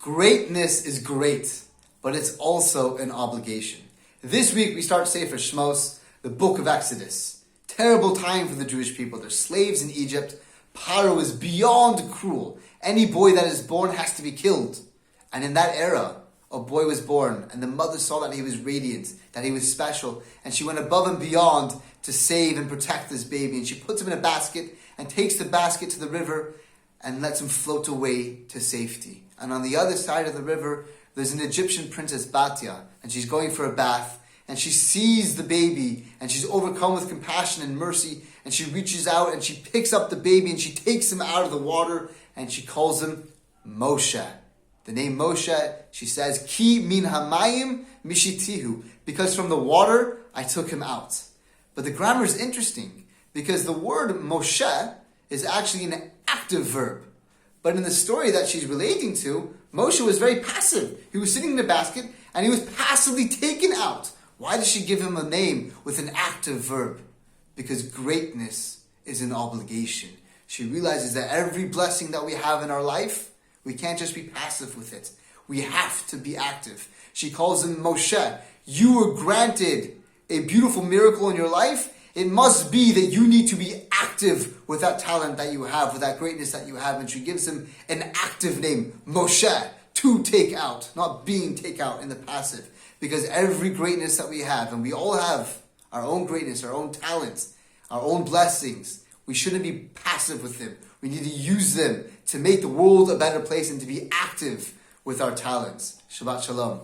Greatness is great, but it's also an obligation. This week we start Sefer Shemot, the book of Exodus. Terrible time for the Jewish people. They're slaves in Egypt. Paro is beyond cruel. Any boy that is born has to be killed. And in that era, a boy was born, and the mother saw that he was radiant, that he was special, and she went above and beyond to save and protect this baby. And she puts him in a basket and takes the basket to the river and lets him float away to safety. And on the other side of the river, there's an Egyptian princess, Batya, and she's going for a bath, and she sees the baby, and she's overcome with compassion and mercy, and she reaches out and she picks up the baby and she takes him out of the water, and she calls him Moshe. The name Moshe, she says, Ki min hamayim mishitihu, because from the water I took him out. But the grammar is interesting, because the word Moshe is actually an active verb. But in the story that she's relating to, Moshe was very passive. He was sitting in the basket and he was passively taken out. Why does she give him a name with an active verb? Because greatness is an obligation. She realizes that every blessing that we have in our life, we can't just be passive with it. We have to be active. She calls him Moshe. You were granted a beautiful miracle in your life. It must be that you need to be active with that talent that you have, with that greatness that you have. And she gives him an active name, Moshe, to take out, not being take out in the passive. Because every greatness that we have, and we all have our own greatness, our own talents, our own blessings, we shouldn't be passive with them. We need to use them to make the world a better place and to be active with our talents. Shabbat Shalom.